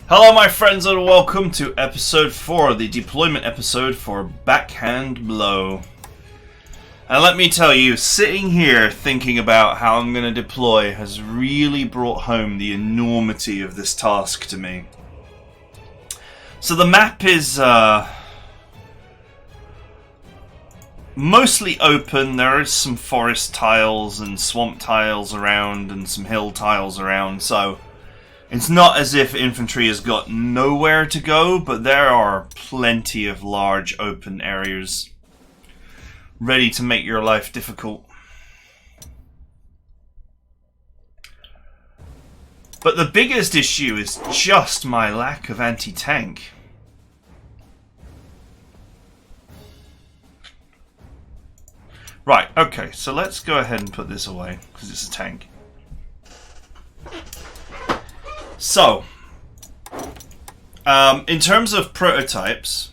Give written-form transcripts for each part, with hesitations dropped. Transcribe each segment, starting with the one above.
Hello my friends and welcome to episode 4, the deployment episode for Backhand Blow. And let me tell you, sitting here thinking about how I'm going to deploy has really brought home the enormity of this task to me. So the map is mostly open. There is some forest tiles and swamp tiles around and some hill tiles around, so it's not as if infantry has got nowhere to go, but there are plenty of large open areas ready to make your life difficult. But the biggest issue is just my lack of anti-tank. Right, okay, so let's go ahead and put this away, because it's a tank. So, in terms of prototypes,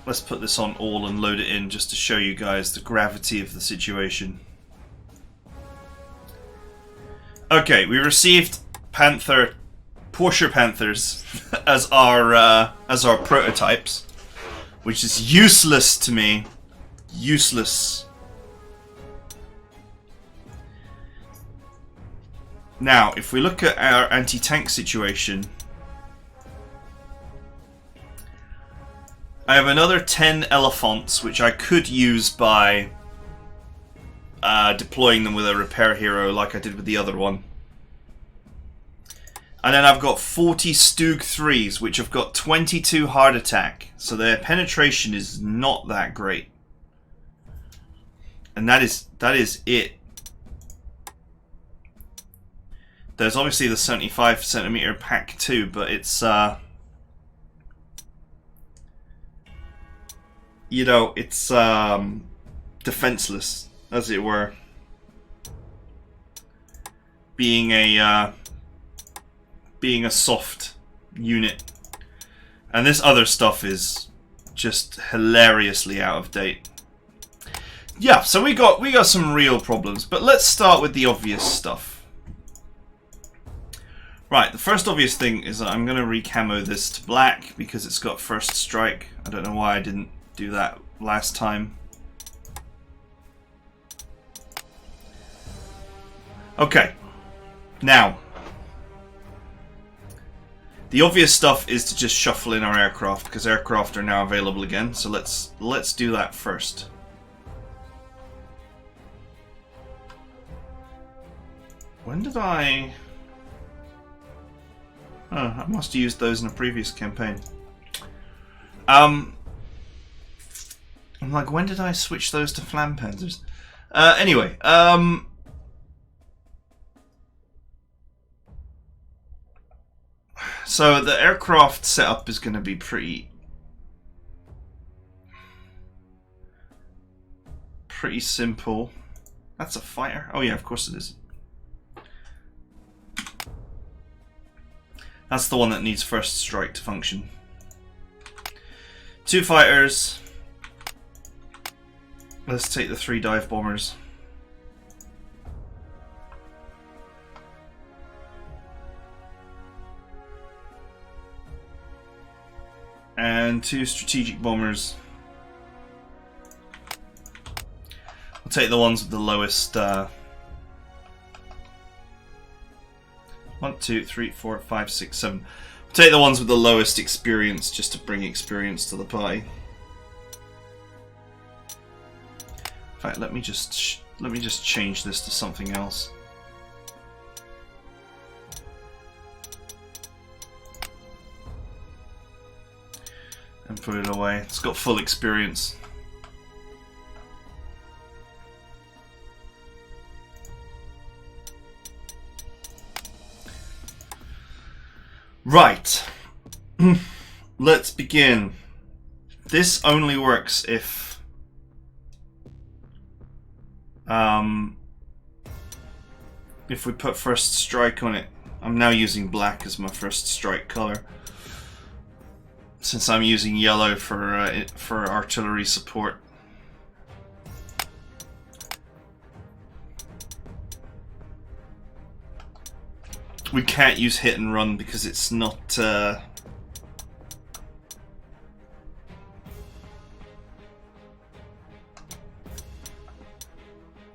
let's put this on all and load it in just to show you guys the gravity of the situation. Okay, we received Porsche Panthers as our prototypes, which is useless to me. Useless. Now, if we look at our anti-tank situation, I have another 10 elephants, which I could use by deploying them with a repair hero like I did with the other one. And then I've got 40 Stug 3s, which have got 22 hard attack, so their penetration is not that great. And that is it. There's obviously the 75cm pack too, but it's you know, it's defenseless, as it were, being a soft unit, and this other stuff is just hilariously out of date. Yeah, so we got some real problems, but let's start with the obvious stuff. Right, the first obvious thing is that I'm going to recamo this to black because it's got first strike. I don't know why I didn't do that last time. Okay, now the obvious stuff is to just shuffle in our aircraft because aircraft are now available again. So let's do that first. When did I? Oh, I must have used those in a previous campaign. I'm like, when did I switch those to Flampanzers? Anyway, so the aircraft setup is going to be pretty simple. That's a fighter. Oh yeah, of course it is. That's the one that needs first strike to function. 2 fighters. Let's take the 3 dive bombers. And 2 strategic bombers. We'll take the ones with the lowest 1, 2, 3, 4, 5, 6, 7. We'll take the ones with the lowest experience just to bring experience to the party. In fact, let me just change this to something else. And put it away. It's got full experience. Right, let's begin. This only works if we put first strike on it. I'm now using black as my first strike color, since I'm using yellow for artillery support. we can't use hit and run because it's not...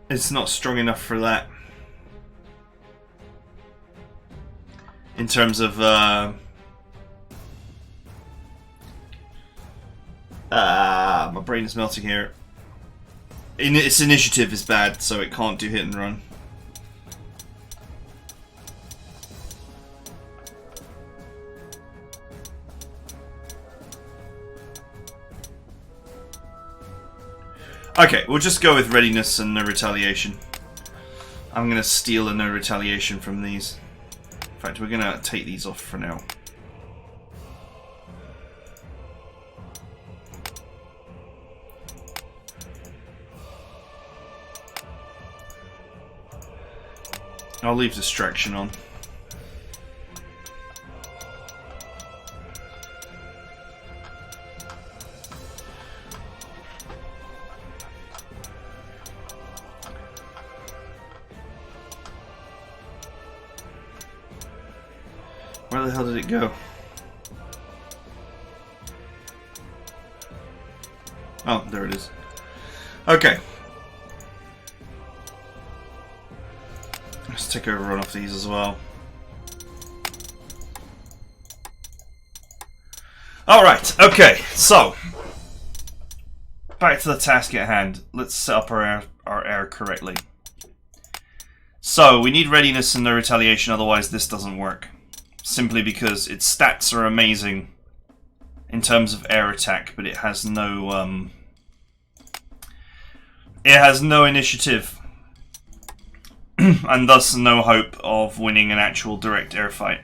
it's not strong enough for that. In terms of... my brain is melting here. Its initiative is bad, so it can't do hit and run. Okay, we'll just go with readiness and no retaliation. I'm going to steal a no retaliation from these. In fact, we're going to take these off for now. I'll leave distraction on. Where the hell did it go? Oh, there it is. Okay. Let's take a run off these as well. Alright, okay, so back to the task at hand. Let's set up our air correctly. So we need readiness and no retaliation, otherwise this doesn't work. Simply because its stats are amazing in terms of air attack, but it has no initiative. And thus no hope of winning an actual direct air fight.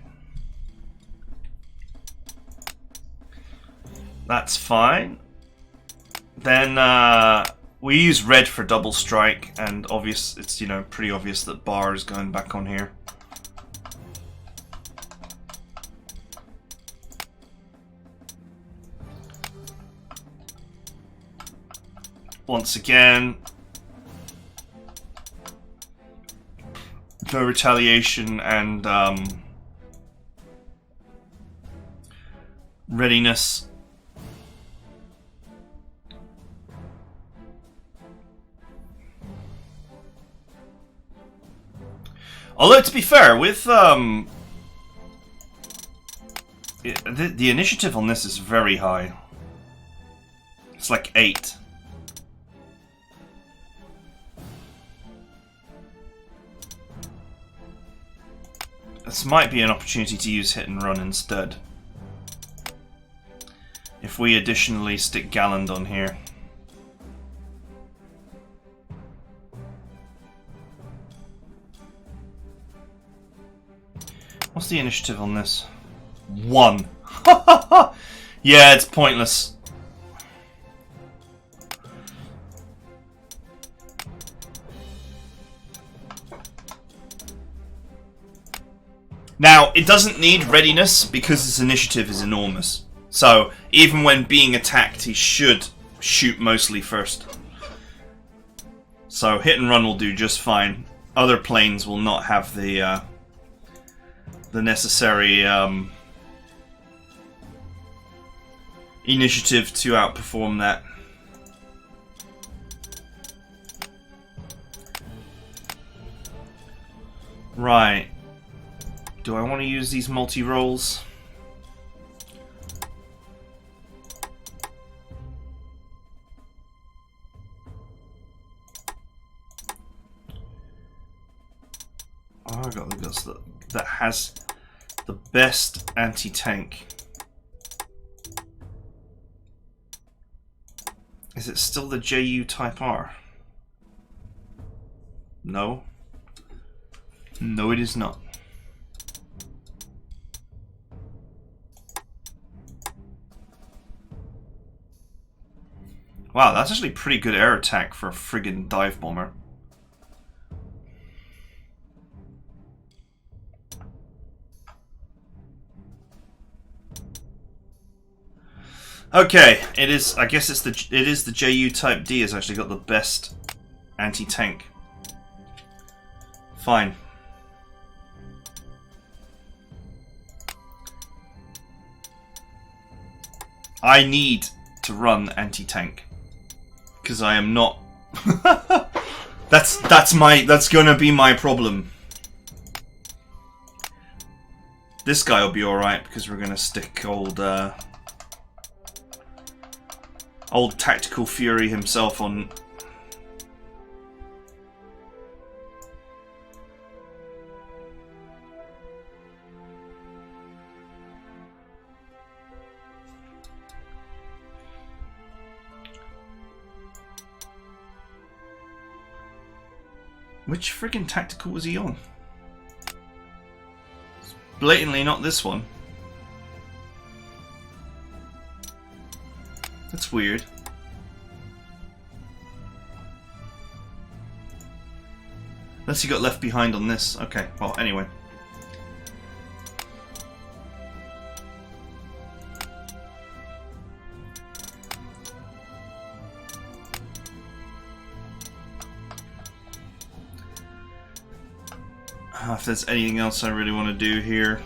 That's fine. Then we use red for double strike, and it's pretty obvious that bar is going back on here. Once again, no retaliation and readiness. Although, to be fair, with the initiative on this is very high. It's like 8. This might be an opportunity to use hit and run instead. If we additionally stick Galland on here. What's the initiative on this? 1. Yeah, it's pointless. Now, it doesn't need readiness because its initiative is enormous. So, even when being attacked, he should shoot mostly first. So, hit and run will do just fine. Other planes will not have the necessary initiative to outperform that. Right. Do I want to use these multi-rolls? Oh, I got the guts that has the best anti-tank. Is it still the JU Type R? No. No, it is not. Wow, that's actually pretty good air attack for a friggin' dive bomber. Okay, it is. I guess it is the JU Type D has actually got the best anti-tank. Fine. I need to run anti-tank because I am not. That's gonna be my problem. This guy will be all right because we're gonna stick old Tactical Fury himself on. Which friggin' tactical was he on? It's blatantly not this one. That's weird. Unless he got left behind on this. Okay, well, anyway. If there's anything else I really want to do here.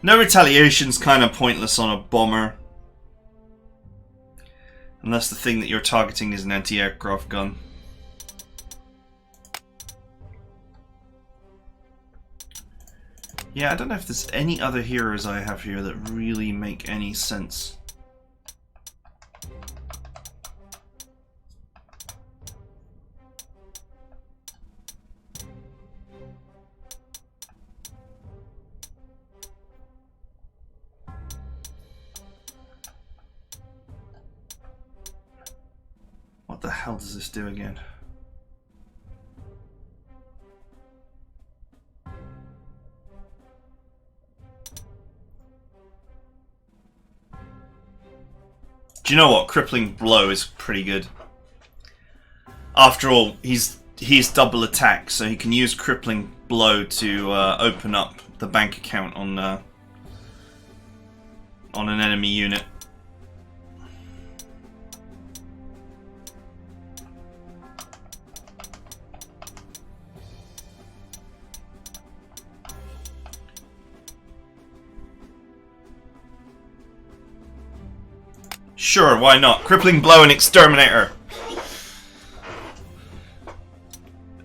No retaliation's kind of pointless on a bomber. Unless the thing that you're targeting is an anti-aircraft gun. Yeah, I don't know if there's any other heroes I have here that really make any sense. What the hell does this do again? Do you know what? Crippling Blow is pretty good. After all, he's double attack, so he can use Crippling Blow to open up the bank account on an enemy unit. Sure, why not? Crippling Blow and Exterminator.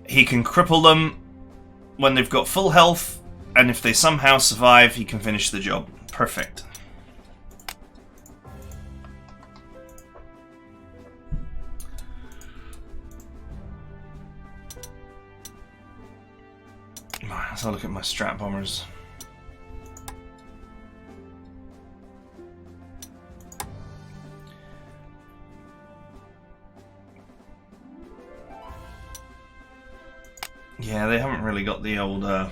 He can cripple them when they've got full health, and if they somehow survive, he can finish the job. Perfect. Let's have a look at my strat bombers. Yeah, they haven't really got the old, they're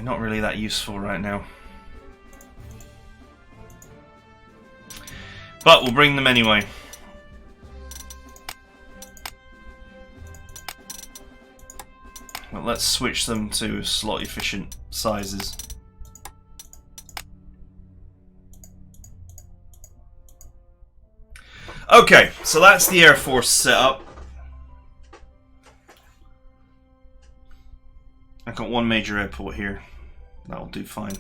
not really that useful right now. But we'll bring them anyway. Well, let's switch them to slot efficient sizes. Okay, so that's the Air Force setup. I've got one major airport here. That'll do fine.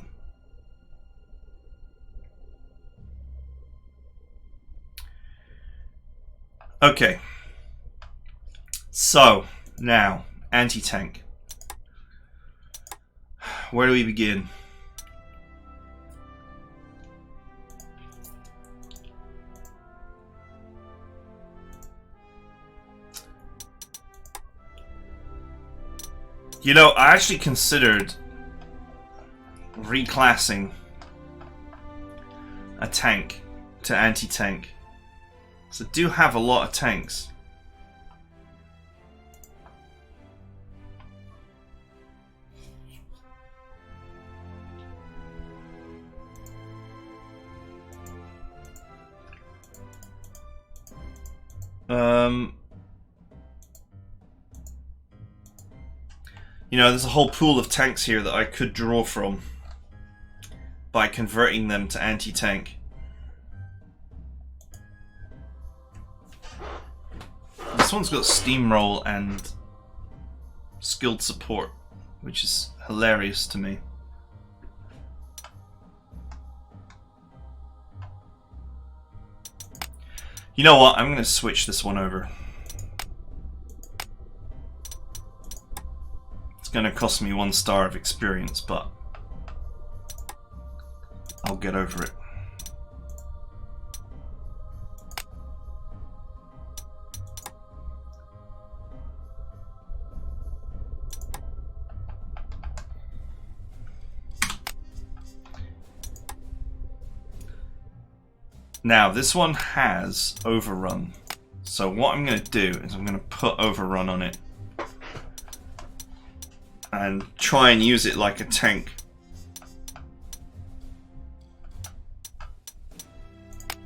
Okay. So, now, anti-tank. Where do we begin? You know, I actually considered reclassing a tank to anti-tank. So I do have a lot of tanks. You know, there's a whole pool of tanks here that I could draw from by converting them to anti-tank. This one's got steamroll and skilled support, which is hilarious to me. You know what? I'm going to switch this one over. It's going to cost me 1 star of experience, but I'll get over it. Now, this one has Overrun. So what I'm going to do is I'm going to put Overrun on it. And try and use it like a tank.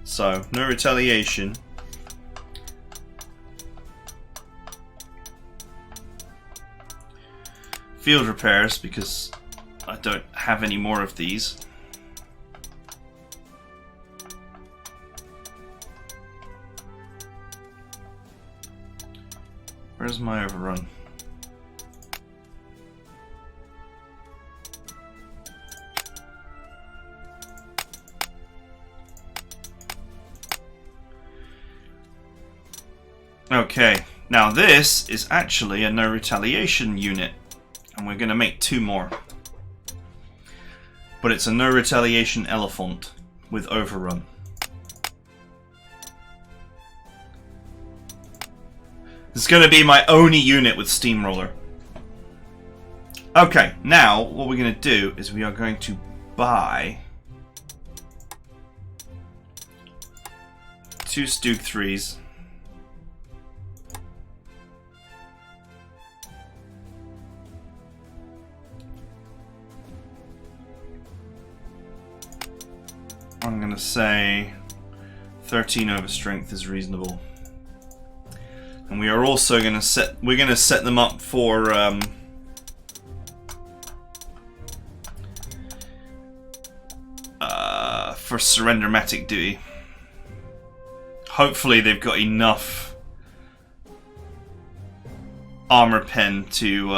So, no retaliation. Field repairs, because I don't have any more of these. Where's my overrun? Okay, now this is actually a no retaliation unit, and we're going to make 2 more. But it's a no retaliation elephant with overrun. It's going to be my only unit with Steamroller. Okay, now what we're going to do is we are going to buy 2 Stug 3s. I'm going to say 13 over strength is reasonable. And we are also going to set them up for surrendermatic duty. Hopefully they've got enough armor pen to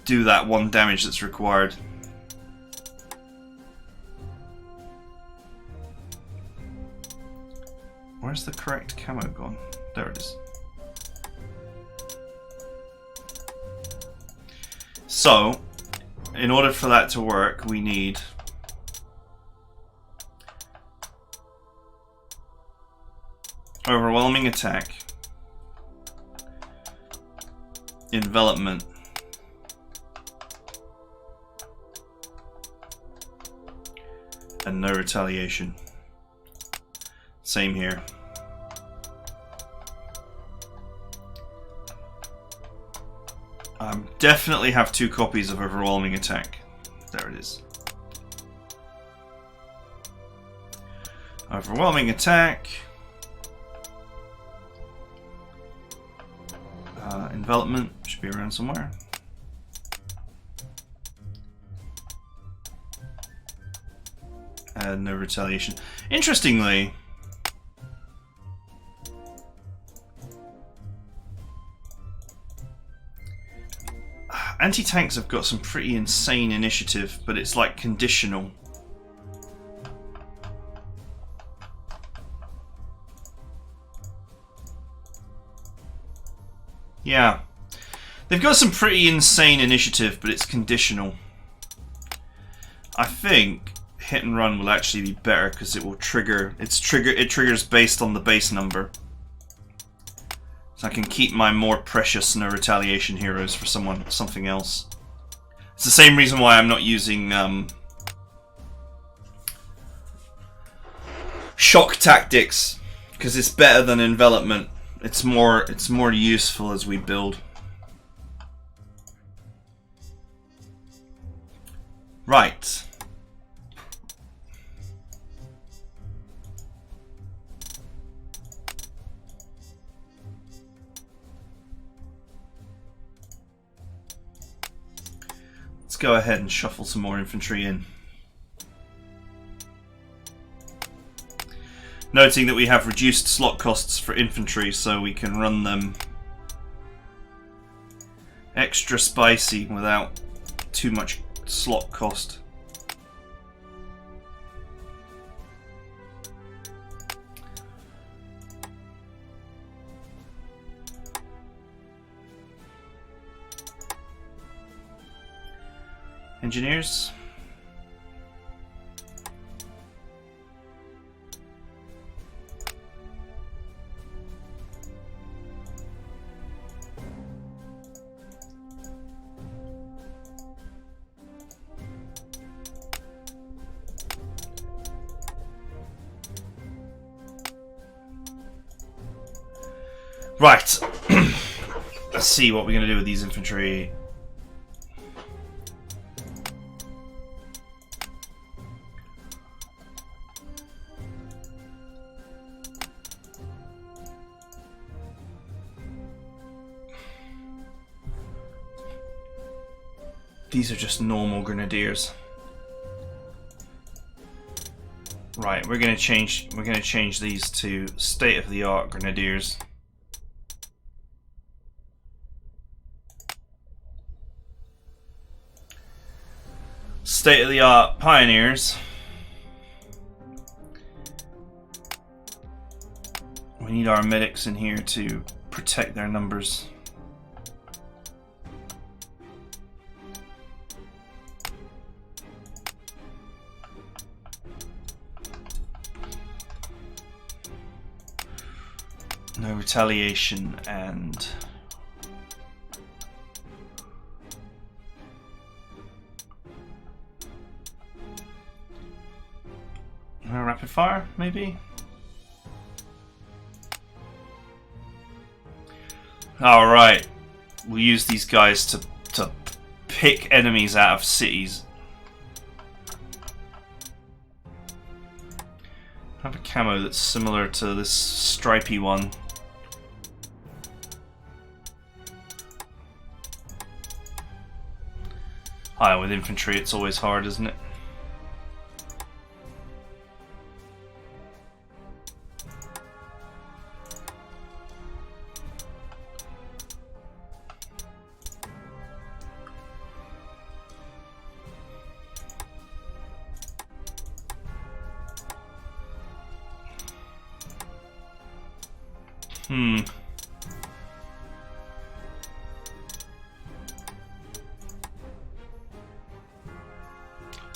do that 1 damage that's required. Where's the correct camo gone? There it is. So, in order for that to work, we need overwhelming attack, envelopment, and no retaliation. Same here. Definitely have 2 copies of overwhelming attack. There it is. Overwhelming attack. Envelopment should be around somewhere. And no retaliation. Interestingly, anti-tanks have got some pretty insane initiative, but it's like conditional. Yeah. They've got some pretty insane initiative, but it's conditional. I think hit and run will actually be better because it will trigger. It triggers based on the base number. So I can keep my more precious no retaliation heroes for something else. It's the same reason why I'm not using shock tactics, because it's better than envelopment. It's more useful as we build. Right. Let's go ahead and shuffle some more infantry in. Noting that we have reduced slot costs for infantry, so we can run them extra spicy without too much slot cost. Engineers. Right. Let's see what we're going to do with these infantry. These are just normal grenadiers. Right, we're gonna change these to state-of-the-art grenadiers. State-of-the-art pioneers. We need our medics in here to protect their numbers. No retaliation and rapid fire, maybe? Alright. We'll use these guys to pick enemies out of cities. I have a camo that's similar to this stripy one. Hi, with infantry it's always hard, isn't it?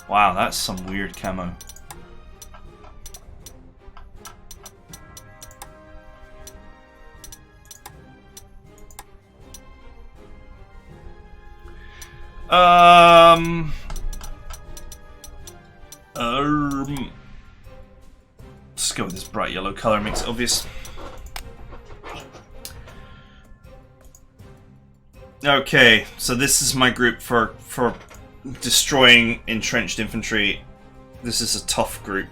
Wow, that's some weird camo. Let's go with this bright yellow color, makes it obvious. Okay, so this is my group for destroying entrenched infantry. This is a tough group.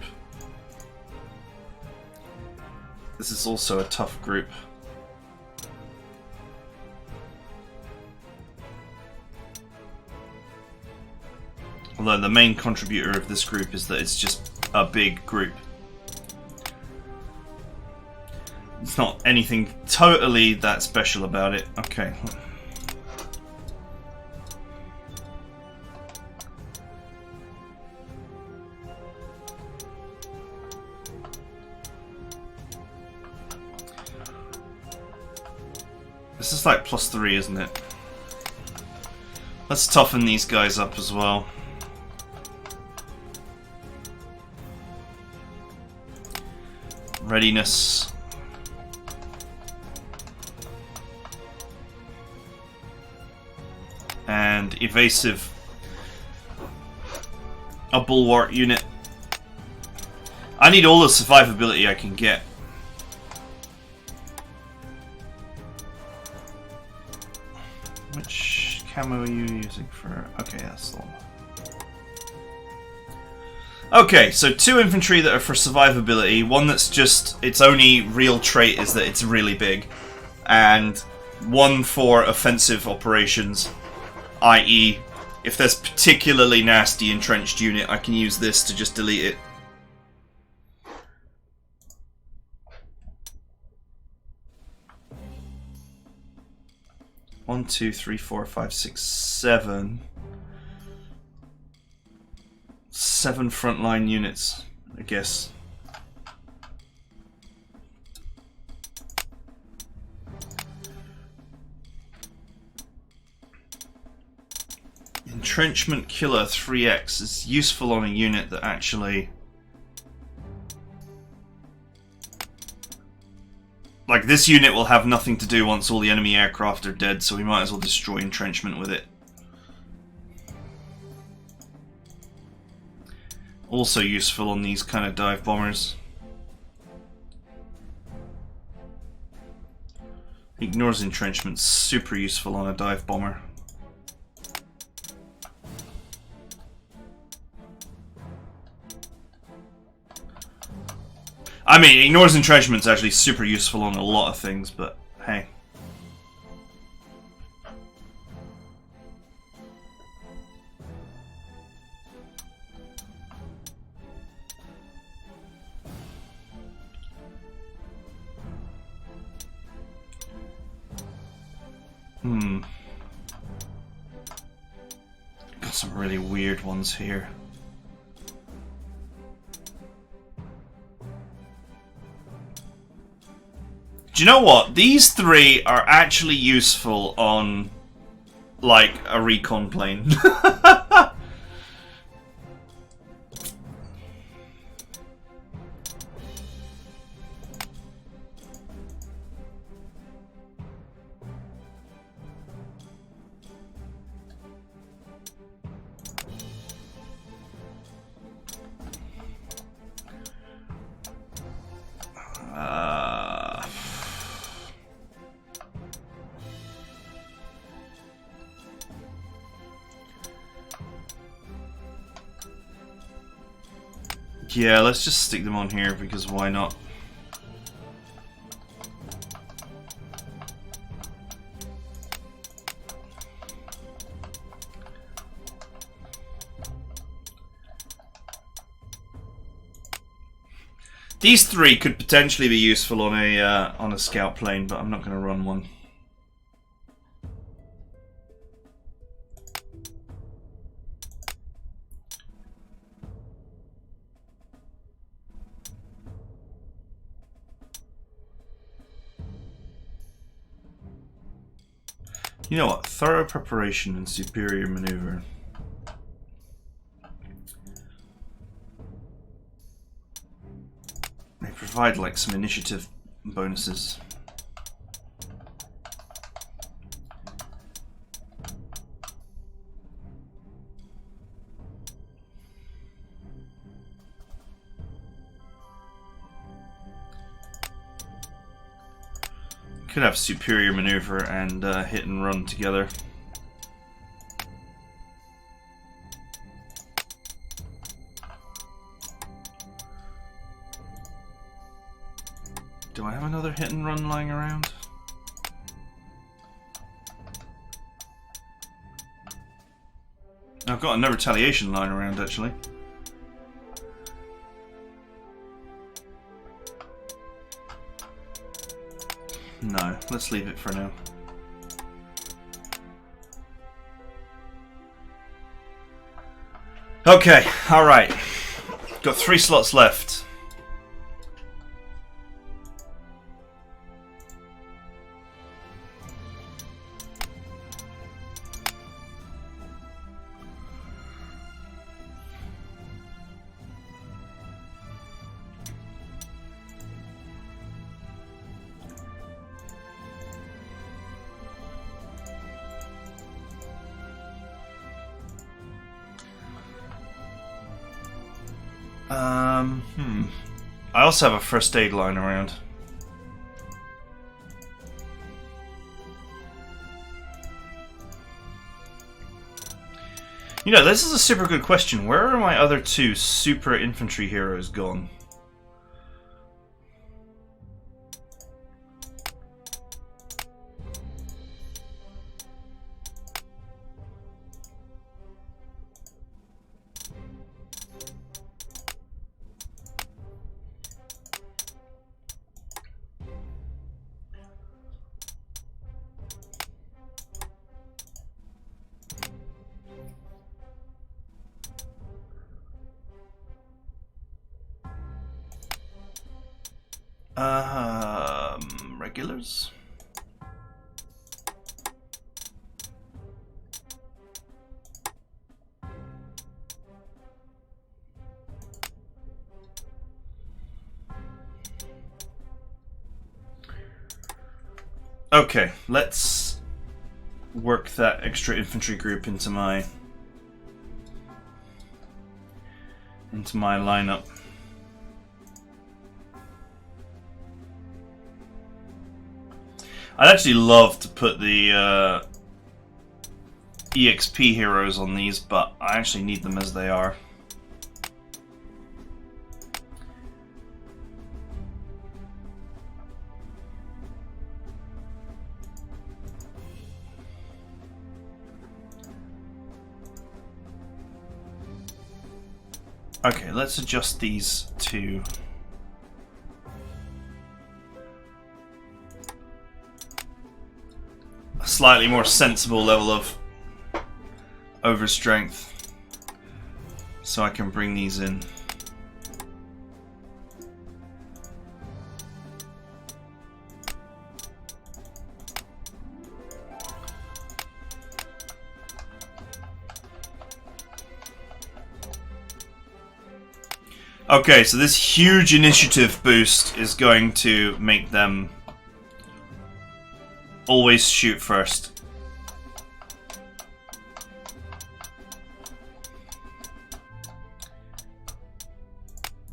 This is also a tough group. Although the main contributor of this group is that it's just a big group. It's not anything totally that special about it. Okay. This is like +3, isn't it? Let's toughen these guys up as well. Readiness. And evasive. A bulwark unit. I need all the survivability I can get. Which camo are you using for? Okay, that's the one. Okay, so 2 infantry that are for survivability, one that's just, its only real trait is that it's really big, and 1 for offensive operations, i.e. if there's particularly nasty entrenched unit, I can use this to just delete it. 1, 2, 3, 4, 5, 6, 7. 7 frontline units, I guess. Entrenchment Killer 3x is useful on a unit that actually... Like, this unit will have nothing to do once all the enemy aircraft are dead, so we might as well destroy entrenchment with it. Also useful on these kind of dive bombers. Ignores entrenchment, super useful on a dive bomber. I mean, ignores entrenchment's actually super useful on a lot of things, but hey. Got some really weird ones here. Do you know what? These 3 are actually useful on, like, a recon plane. Yeah, let's just stick them on here because why not? These 3 could potentially be useful on a scout plane, but I'm not going to run one. You know what? Thorough preparation and superior maneuver. They provide like some initiative bonuses. Could have superior maneuver and hit and run together. Do I have another hit and run lying around? I've got another retaliation lying around actually. No, let's leave it for now. Okay, alright. Got 3 slots left. I also have a first aid line around. You know, this is a super good question. Where are my other 2 super infantry heroes gone? Regulars. Okay, let's work that extra infantry group into my lineup. I'd actually love to put the EXP heroes on these, but I actually need them as they are. Okay, let's adjust these to a slightly more sensible level of overstrength, so I can bring these in. Okay, so this huge initiative boost is going to make them always shoot first.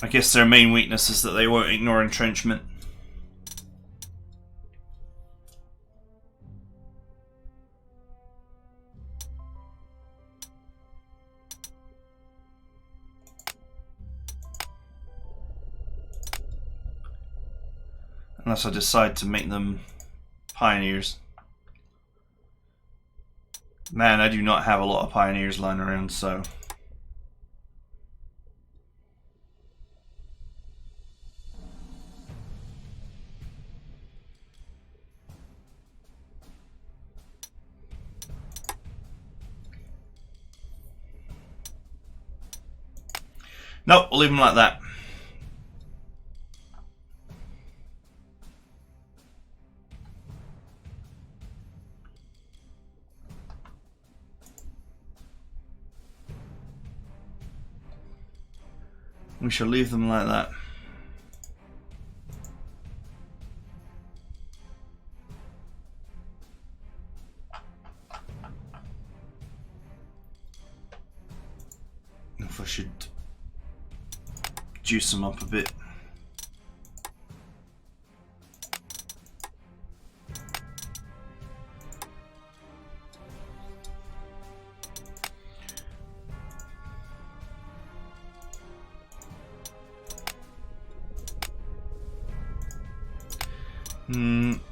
I guess their main weakness is that they won't ignore entrenchment. Unless I decide to make them pioneers. Man, I do not have a lot of pioneers lying around, so... Nope, we'll leave them like that. We shall leave them like that. If I should juice them up a bit.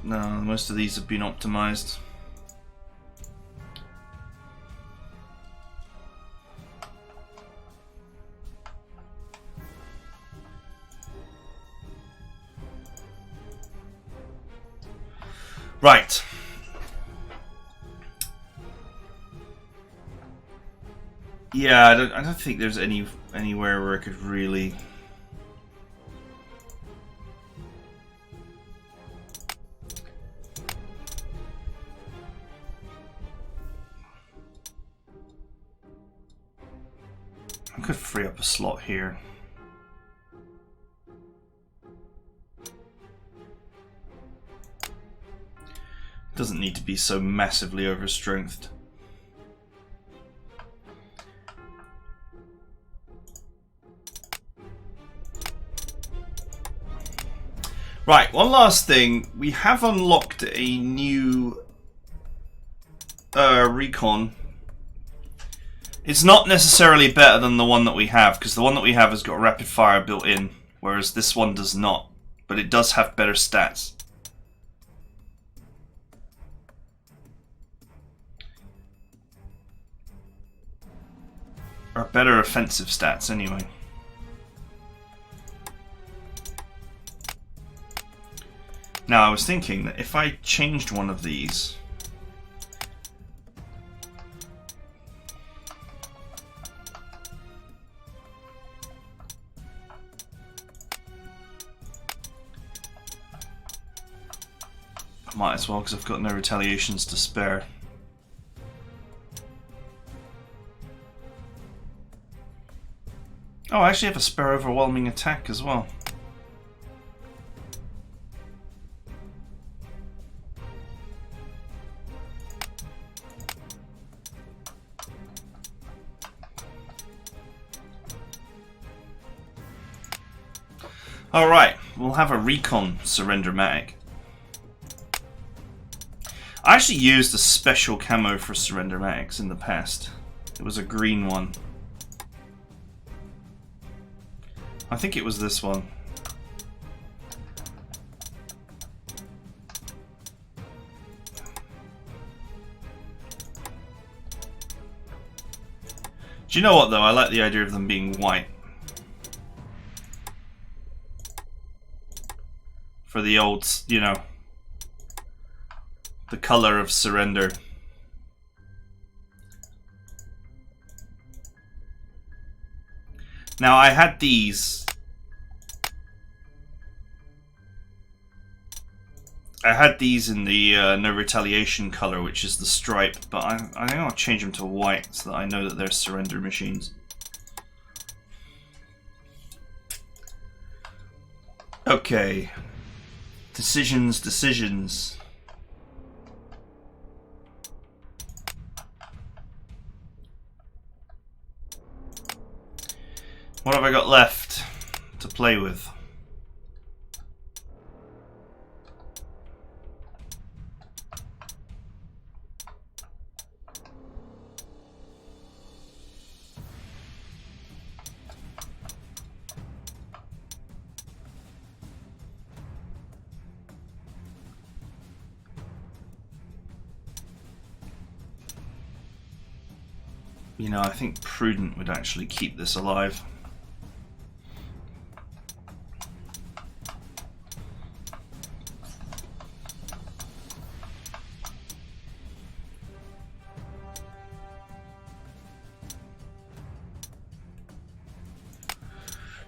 No, most of these have been optimized. Right. Yeah, I don't think there's anywhere where I could really... I could free up a slot here. Doesn't need to be so massively overstrengthed. Right, one last thing. We have unlocked a new recon. It's not necessarily better than the one that we have, because the one that we have has got rapid fire built in, whereas this one does not. But it does have better stats. Or better offensive stats, anyway. Now, I was thinking that if I changed one of these... Might as well, because I've got no retaliations to spare. Oh, I actually have a spare overwhelming attack as well. Alright, we'll have a recon surrender-matic. I actually used a special camo for surrender-matics in the past. It was a green one. I think it was this one. Do you know what though? I like the idea of them being white. For the old, you know, the color of surrender. Now I had these. In the no retaliation color, which is the stripe, but I think I'll change them to white so that I know that they're surrender machines. Okay. Decisions. What have I got left to play with? You know, I think prudent would actually keep this alive.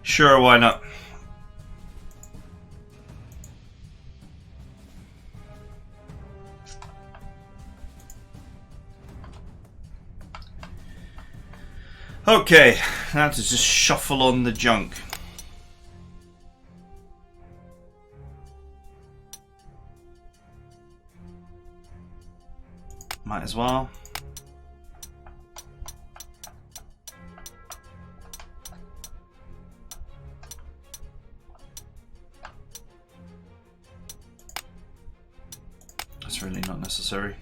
Sure, why not? Okay, now to just shuffle on the junk. Might as well. That's really not necessary.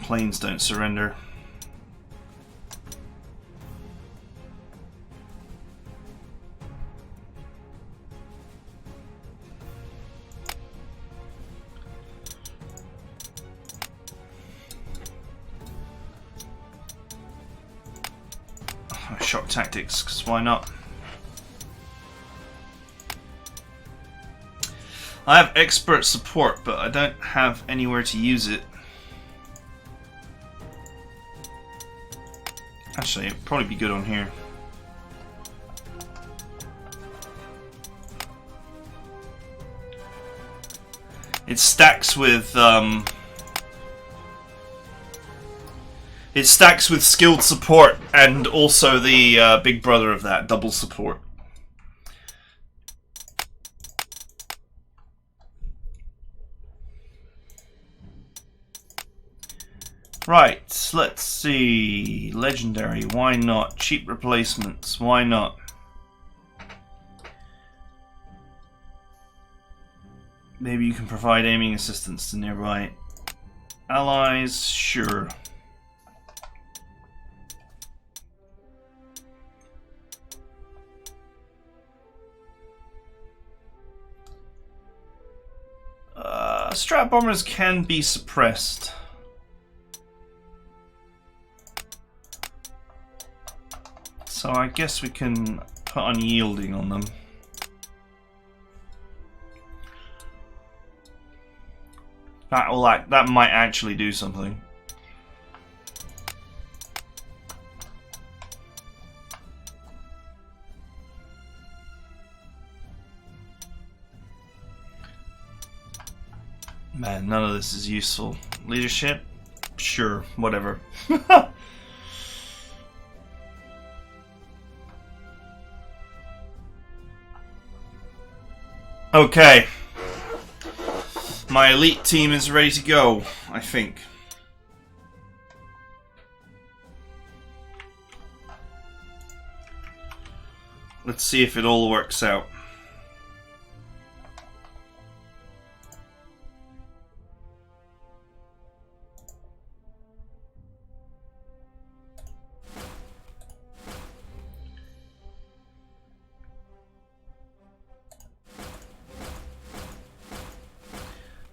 Planes don't surrender. Shock tactics, because why not? I have expert support, but I don't have anywhere to use it. Actually, it'd probably be good on here. It stacks with skilled support and also the big brother of that, double support. Right, let's see. Legendary, why not? Cheap replacements, why not? Maybe you can provide aiming assistance to nearby allies, sure. Strat bombers can be suppressed. So I guess we can put unyielding on them. That might actually do something. Man, none of this is useful. Leadership? Sure, whatever. Okay. My elite team is ready to go, I think. Let's see if it all works out.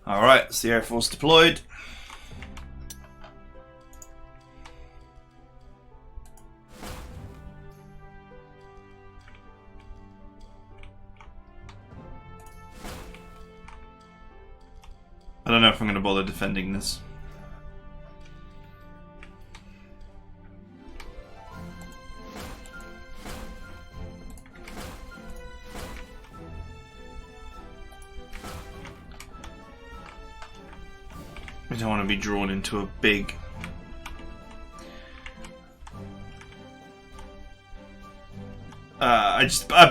Alright, it's the Air Force deployed. I don't know if I'm going to bother defending this. I don't want to be drawn into a big...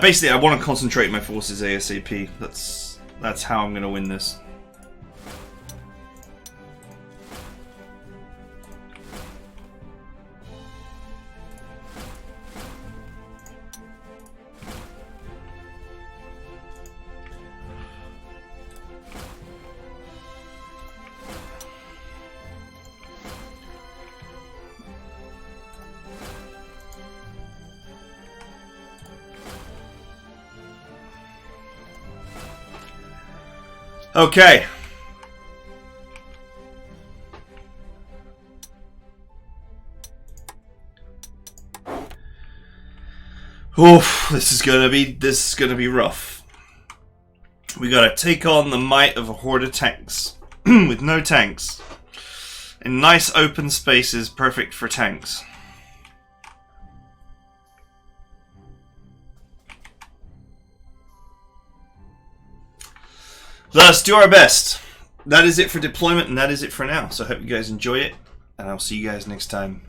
basically I want to concentrate my forces ASAP. That's how I'm going to win this. Okay. Oof, this is gonna be rough. We gotta take on the might of a horde of tanks. With no tanks. In nice open spaces, perfect for tanks. Let us do our best. That is it for deployment, and that is it for now. So I hope you guys enjoy it, and I'll see you guys next time.